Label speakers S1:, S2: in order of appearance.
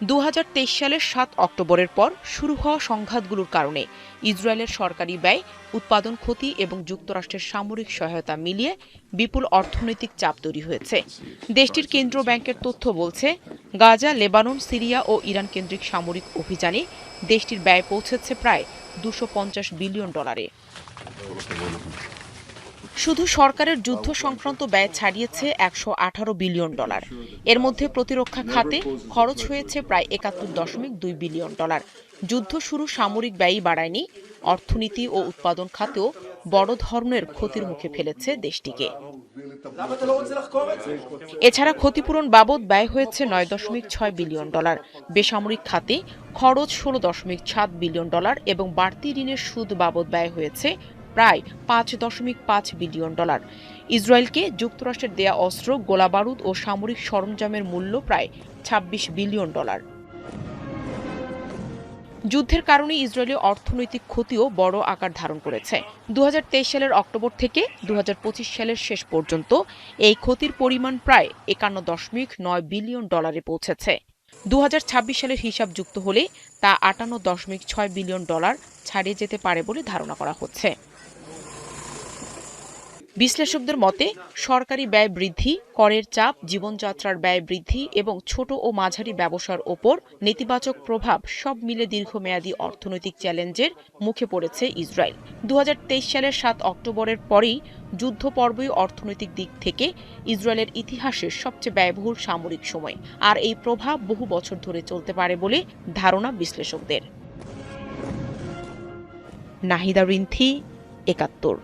S1: 2023 সালের 7 অক্টোবরের পর শুরু হওয়া সংঘাতগুলোর কারণে ইসরায়েলের সরকারি ব্যয়, উৎপাদন ক্ষতি এবং যুক্তরাষ্ট্রের সামরিক সহায়তা মিলিয়ে বিপুল অর্থনৈতিক চাপ তৈরি হয়েছে। দেশটির কেন্দ্রীয় ব্যাংকের তথ্য বলছে, গাজা, লেবানন, সিরিয়া ও ইরান কেন্দ্রিক সামরিক অভিযানে দেশটির ব্যয় পৌঁছেছে প্রায় $250 বিলিয়ন। শুধু সরকারের যুদ্ধ সংক্রান্ত ব্যয় ছাড়িয়েছে $118 বিলিয়ন। এর মধ্যে প্রতিরক্ষা খাতে খরচ হয়েছে প্রায় $71.2 বিলিয়ন। যুদ্ধ শুরু সামরিক ব্যয়ই বাড়ায়নি, অর্থনীতি ও উৎপাদন খাতেও বড় ধরনের ক্ষতির মুখে ফেলেছে দেশটিকে। এছাড়া ক্ষতিপূরণ বাবদ ব্যয় হয়েছে $9.6 বিলিয়ন। বেসামরিক খাতে খরচ $16.7 বিলিয়ন এবং বাড়তি ঋণের সুদ বাবদ ব্যয় হয়েছে প্রায় $5.5 বিলিয়ন। ইসরায়েলকে যুক্তরাষ্ট্রের দেয়া অস্ত্র, গোলাবারুদ ও সামরিক সরঞ্জামের মূল্য প্রায় $26 বিলিয়ন। যুদ্ধের কারণে ইসরায়েলের অর্থনৈতিক ক্ষতিও বড় আকার ধারণ করেছে। 2023 সালের অক্টোবর থেকে 2025 সালের শেষ পর্যন্ত এই ক্ষতির পরিমাণ প্রায় $51.9 বিলিয়ন পৌঁছেছে। 2026 সালের হিসাব যুক্ত হলে তা $58.6 বিলিয়ন ছাড়িয়ে যেতে পারে বলে ধারণা করা হচ্ছে। বিশ্লেষকদের মতে, সরকারি ব্যয় বৃদ্ধি, করের চাপ, জীবনযাত্রার ব্যয় বৃদ্ধি এবং ছোট ও মাঝারি ব্যবসার ওপর নেতিবাচক প্রভাব সব মিলে দীর্ঘমেয়াদী অর্থনৈতিক চ্যালেঞ্জের মুখে পড়েছে ইসরায়েল। 2023 সালের 7 অক্টোবরের পরেই যুদ্ধপর্বই অর্থনৈতিক দিক থেকে ইসরায়েলের ইতিহাসের সবচেয়ে ব্যয়বহুল সামরিক সময়, আর এই প্রভাব বহু বছর ধরে চলতে পারে বলে ধারণা বিশ্লেষকদের। নাহিদা রিন্থি, 71।